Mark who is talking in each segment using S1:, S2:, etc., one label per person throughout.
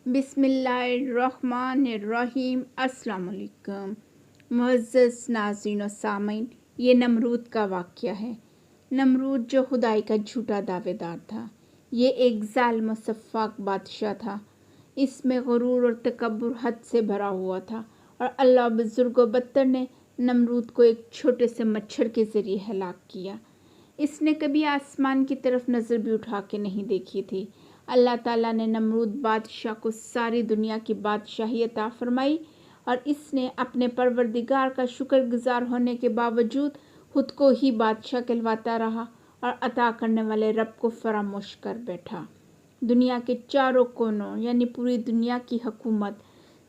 S1: बिस्मिल्लाहिर्रहमानिर्रहीम। अस्सलाम वालेकुम। मुअज़्ज़ज़ नाज़रीन और सामीन, ये नमरूद का वाक़या है। नमरूद जो खुदाई का झूठा दावेदार था, ये एक ज़ालिम और सफ़ाक बादशाह था। इसमें गुरूर और तकब्बुर हद से भरा हुआ था और अल्लाह बुज़ुर्ग व बत्तर ने नमरूद को एक छोटे से मच्छर के ज़रिए हलाक किया। इसने कभी आसमान की तरफ नज़र भी उठा के नहीं देखी थी। अल्लाह ताला ने नमरूद बादशाह को सारी दुनिया की बादशाही अता फरमाई और इसने अपने परवरदिगार का शुक्रगुजार होने के बावजूद खुद को ही बादशाह कहलवाता रहा और अता करने वाले रब को फरामोश कर बैठा। दुनिया के चारों कोनों यानी पूरी दुनिया की हुकूमत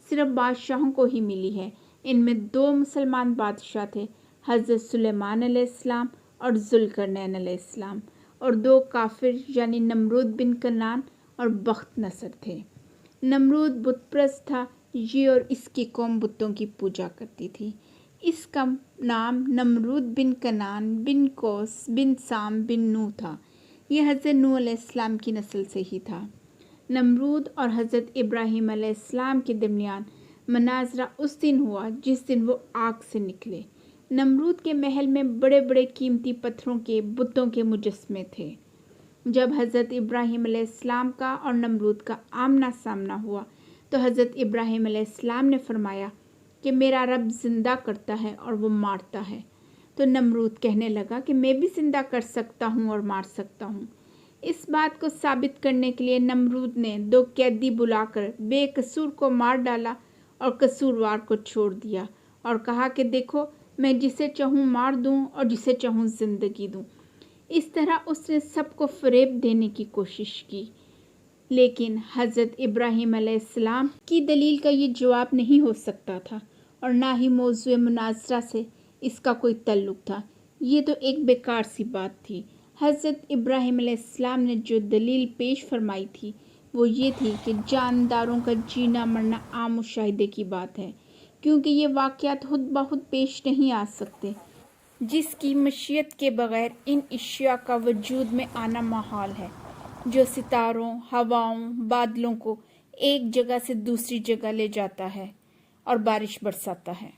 S1: सिर्फ बादशाहों को ही मिली है। इनमें 2 मुसलमान बादशाह थे, हज़रत सुलेमान अलैहिस्सलाम और ज़ुल्करनैन अलैहिस्सलाम, और 2 काफिर यानी नमरूद बिन कनान और बख्त नसर थे। नमरूद बुतप्रस्त था, ये और इसकी कौम बुतों की पूजा करती थी। इसका नाम नमरूद बिन कनान बिन कौस बिन साम बिन नूह था। यह हज़रत नूह अलैहिस्सलाम की नस्ल से ही था। नमरूद और हज़रत इब्राहीम अलैहिस्सलाम के दरमियान मनाजरा उस दिन हुआ जिस दिन वो आग से निकले। नमरूद के महल में बड़े बड़े कीमती पत्थरों के बुतों के मुजस्मे थे। जब हज़रत इब्राहीम अलैहिस्सलाम का और नमरूद का आमना सामना हुआ तो हज़रत इब्राहीम अलैहिस्सलाम ने फरमाया कि मेरा रब ज़िंदा करता है और वो मारता है। तो नमरूद कहने लगा कि मैं भी ज़िंदा कर सकता हूँ और मार सकता हूँ। इस बात को साबित करने के लिए नमरूद ने 2 कैदी बुलाकर बेकसूर को मार डाला और कसूरवार को छोड़ दिया और कहा कि देखो, मैं जिसे चाहूँ मार दूँ और जिसे चाहूँ ज़िंदगी दूँ। इस तरह उसने सबको फ़रेब देने की कोशिश की, लेकिन हज़रत इब्राहीम अलैहिस्सलाम की दलील का ये जवाब नहीं हो सकता था और ना ही मौज़ूए मुनाज़रा से इसका कोई ताल्लुक़ था। ये तो एक बेकार सी बात थी। हज़रत इब्राहीम अलैहिस्सलाम ने जो दलील पेश फरमाई थी वो ये थी कि जानदारों का जीना मरना आम मुशाहिदे की बात है, क्योंकि ये वाक़यात खुद ब खुद पेश नहीं आ सकते, जिसकी मशीयत के बग़ैर इन अशिया का वजूद में आना महाल है, जो सितारों, हवाओं, बादलों को एक जगह से दूसरी जगह ले जाता है और बारिश बरसाता है।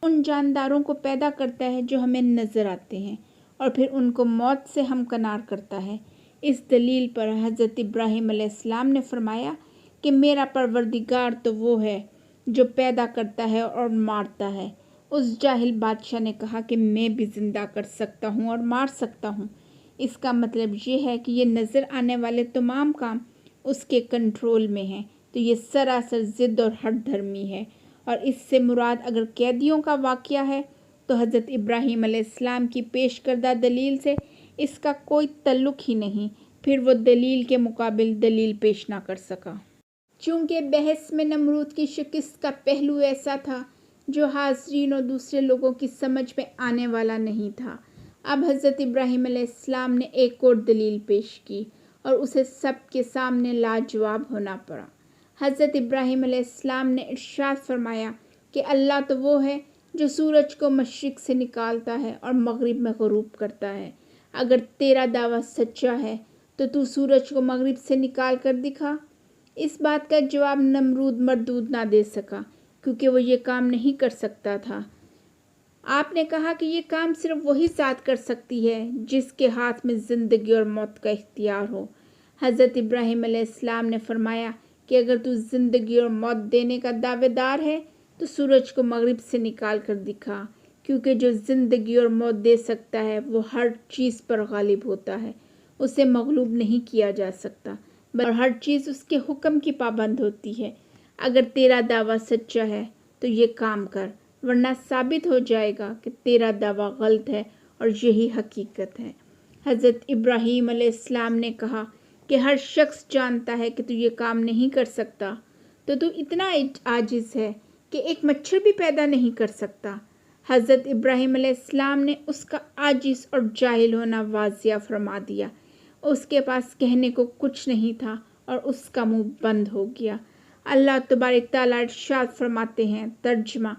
S1: उन जानदारों को पैदा करता है जो हमें नज़र आते हैं और फिर उनको मौत से हमकनार करता है। इस दलील पर हज़रत इब्राहीम अलैहिस्सलाम ने फरमाया कि मेरा परवरदिगार तो वो है जो पैदा करता है और मारता है। उस जाहिल बादशाह ने कहा कि मैं भी ज़िंदा कर सकता हूँ और मार सकता हूँ। इसका मतलब ये है कि ये नज़र आने वाले तमाम काम उसके कंट्रोल में हैं। तो ये सरासर ज़िद और हठ धर्मी है और इससे मुराद अगर कैदियों का वाक़या है तो हज़रत इब्राहीम अलैहिस्सलाम की पेश करदा दलील से इसका कोई ताल्लुक़ ही नहीं। फिर वो दलील के मुकाबिल दलील पेश ना कर सका। चूँकि बहस में नमरूद की शिकस्त का पहलू ऐसा था जो हाज़रीन और दूसरे लोगों की समझ में आने वाला नहीं था। अब हज़रत इब्राहीम अलैहिस्सलाम ने एक और दलील पेश की और उसे सबके सामने लाजवाब होना पड़ा। हज़रत इब्राहीम अलैहिस्सलाम ने इरशाद फरमाया कि अल्लाह तो वो है जो सूरज को मशरिक़ से निकालता है और मग़रिब में ग़ुरूब करता है। अगर तेरा दावा सच्चा है तो तू सूरज को मग़रिब से निकाल कर दिखा। इस बात का जवाब नमरूद मरदूद ना दे सका, क्योंकि वो ये काम नहीं कर सकता था। आपने कहा कि ये काम सिर्फ वही ज़ात कर सकती है जिसके हाथ में ज़िंदगी और मौत का इख्तियार हो। हज़रत इब्राहीम अलैहिस्सलाम ने फरमाया कि अगर तू ज़िंदगी और मौत देने का दावेदार है तो सूरज को मग़रिब से निकाल कर दिखा, क्योंकि जो ज़िंदगी और मौत दे सकता है वो हर चीज़ पर गालिब होता है, उसे मग़लूब नहीं किया जा सकता, और हर चीज़ उसके हुक्म की पाबंद होती है। अगर तेरा दावा सच्चा है तो ये काम कर, वरना साबित हो जाएगा कि तेरा दावा गलत है और यही हकीकत है। हज़रत इब्राहीम अलैहिस्सलाम ने कहा कि हर शख्स जानता है कि तू ये काम नहीं कर सकता, तो तू इतना आजिज़ है कि एक मच्छर भी पैदा नहीं कर सकता। हज़रत इब्राहीम अलैहिस्सलाम ने उसका आजिज़ और जाहिल होना वाज़िया फरमा दिया। उसके पास कहने को कुछ नहीं था और उसका मुंह बंद हो गया। अल्लाह तबारक तआला इरशाद फरमाते हैं, तर्जुमा,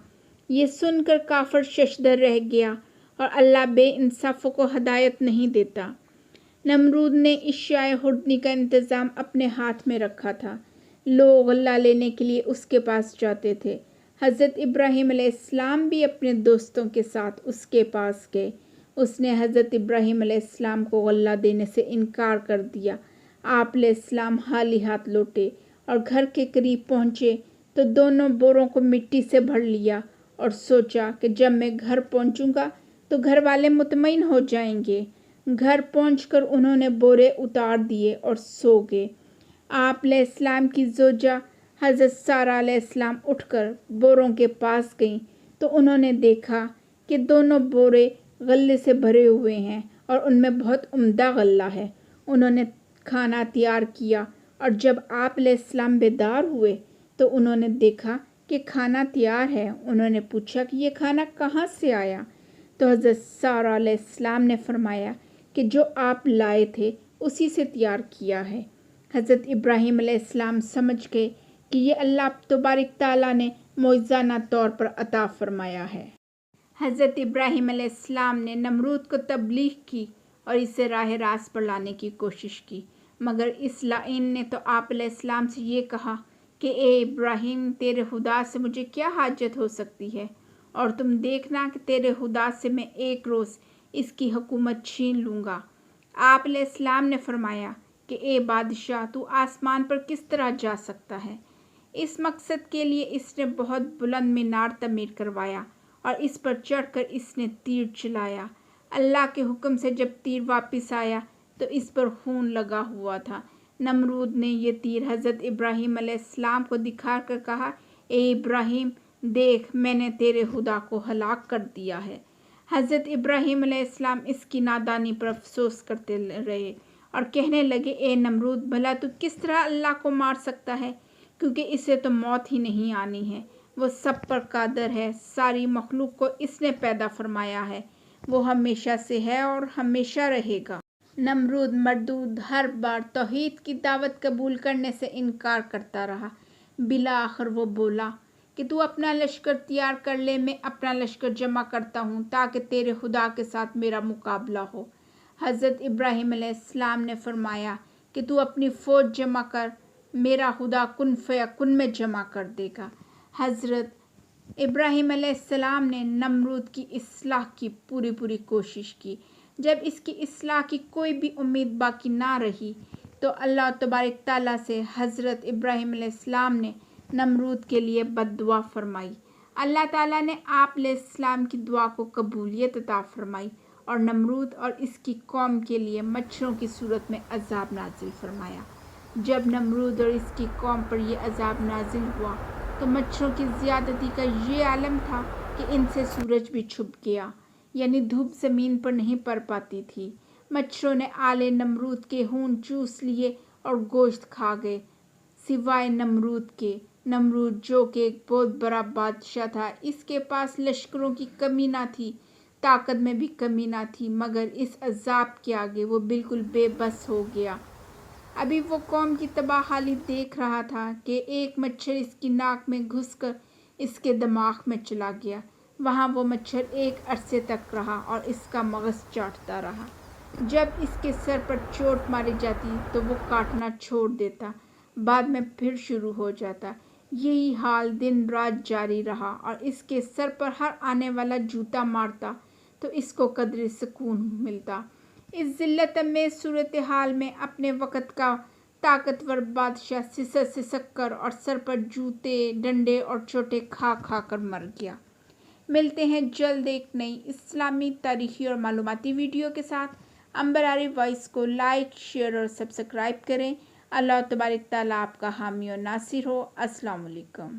S1: ये सुनकर काफिर शशदर रह गया और अल्लाह बेइंसाफ़ों को हदायत नहीं देता। नमरूद ने इश्याए हुर्दनी का इंतज़ाम अपने हाथ में रखा था, لوگ غلہ لینے کے لیے اس کے پاس جاتے تھے۔ حضرت ابراہیم علیہ السلام بھی اپنے دوستوں کے ساتھ اس کے پاس گئے۔ اس نے حضرت ابراہیم علیہ السلام کو غلہ دینے سے انکار کر دیا۔ آپ علیہ السلام خالی ہاتھ لوٹے اور گھر کے قریب پہنچے تو دونوں بوروں کو مٹی سے بھر لیا اور سوچا کہ جب میں گھر پہنچوں گا تو گھر والے مطمئن ہو جائیں گے۔ گھر پہنچ کر انہوں نے بورے اتار دیے اور سو گئے۔ آپ علیہ السلام کی زوجہ حضرت سارہ علیہ السلام اٹھ کر بوروں کے پاس گئیں تو انہوں نے دیکھا کہ دونوں بورے غلے سے بھرے ہوئے ہیں اور ان میں بہت عمدہ غلہ ہے۔ انہوں نے کھانا تیار کیا اور جب آپ علیہ السلام بیدار ہوئے تو انہوں نے دیکھا کہ کھانا تیار ہے۔ انہوں نے پوچھا کہ یہ کھانا کہاں سے آیا؟ تو حضرت سارہ علیہ السلام نے فرمایا کہ جو آپ لائے تھے اسی سے تیار کیا ہے۔ حضرت ابراہیم علیہ السلام سمجھ گئے کہ یہ اللہ تبارک تعالیٰ نے معجزانہ طور پر عطا فرمایا ہے۔ حضرت ابراہیم علیہ السلام نے نمرود کو تبلیغ کی اور اسے راہ راست پر لانے کی کوشش کی، مگر اس لعین نے تو آپ علیہ السلام سے یہ کہا کہ اے ابراہیم، تیرے خدا سے مجھے کیا حاجت ہو سکتی ہے، اور تم دیکھنا کہ تیرے خدا سے میں ایک روز اس کی حکومت چھین لوں گا۔ آپ علیہ السلام نے فرمایا کہ اے بادشاہ، تو آسمان پر کس طرح جا سکتا ہے؟ اس مقصد کے لیے اس نے بہت بلند مینار تعمیر کروایا اور اس پر چڑھ کر اس نے تیر چلایا۔ اللہ کے حکم سے جب تیر واپس آیا تو اس پر خون لگا ہوا تھا۔ نمرود نے یہ تیر حضرت ابراہیم علیہ السلام کو دکھا کر کہا، اے ابراہیم، دیکھ، میں نے تیرے خدا کو ہلاک کر دیا ہے۔ حضرت ابراہیم علیہ السلام اس کی نادانی پر افسوس کرتے رہے اور کہنے لگے، اے نمرود، بھلا تو کس طرح اللہ کو مار سکتا ہے، کیونکہ اسے تو موت ہی نہیں آنی ہے۔ وہ سب پر قادر ہے، ساری مخلوق کو اس نے پیدا فرمایا ہے، وہ ہمیشہ سے ہے اور ہمیشہ رہے گا۔ نمرود مردود ہر بار توحید کی دعوت قبول کرنے سے انکار کرتا رہا۔ بالآخر وہ بولا کہ تو اپنا لشکر تیار کر لے، میں اپنا لشکر جمع کرتا ہوں تاکہ تیرے خدا کے ساتھ میرا مقابلہ ہو۔ حضرت ابراہیم علیہ السلام نے فرمایا کہ تو اپنی فوج جمع کر، میرا خدا کن فیکن میں جمع کر دے گا۔ حضرت ابراہیم علیہ السلام نے نمرود کی اصلاح کی پوری کوشش کی۔ جب اس کی اصلاح کی کوئی بھی امید باقی نہ رہی تو اللہ تبارک تعالیٰ سے حضرت ابراہیم علیہ السلام نے نمرود کے لیے بد دعا فرمائی۔ اللہ تعالیٰ نے آپ علیہ السلام کی دعا کو قبولیت عطا فرمائی اور نمرود اور اس کی قوم کے لیے مچھروں کی صورت میں عذاب نازل فرمایا۔ جب نمرود اور اس کی قوم پر یہ عذاب نازل ہوا تو مچھروں کی زیادتی کا یہ عالم تھا کہ ان سے سورج بھی چھپ گیا، یعنی دھوپ زمین پر نہیں پڑ پاتی تھی۔ مچھروں نے آل نمرود کے خون چوس لیے اور گوشت کھا گئے، سوائے نمرود کے۔ نمرود جو کہ ایک بہت بڑا بادشاہ تھا، اس کے پاس لشکروں کی کمی نہ تھی، طاقت میں بھی کمی نہ تھی، مگر اس عذاب کے آگے وہ بالکل بے بس ہو گیا۔ ابھی وہ قوم کی تباہ حالی دیکھ رہا تھا کہ ایک مچھر اس کی ناک میں گھس کر اس کے دماغ میں چلا گیا۔ وہاں وہ مچھر ایک عرصے تک رہا اور اس کا مغز چاٹتا رہا۔ جب اس کے سر پر چوٹ ماری جاتی تو وہ کاٹنا چھوڑ دیتا، بعد میں پھر شروع ہو جاتا۔ یہی حال دن رات جاری رہا اور اس کے سر پر ہر آنے والا جوتا مارتا تو اس کو قدرے سکون ملتا۔ اس ذلت امیز صورتحال میں اپنے وقت کا طاقتور بادشاہ سسک کر اور سر پر جوتے، ڈنڈے اور چوٹے کھا کر مر گیا۔ ملتے ہیں جلد ایک نئی اسلامی تاریخی اور معلوماتی ویڈیو کے ساتھ۔ امبراری وائس کو لائک، شیئر اور سبسکرائب کریں۔ اللہ تبارک تعالیٰ آپ کا حامی و ناصر ہو۔ السلام علیکم۔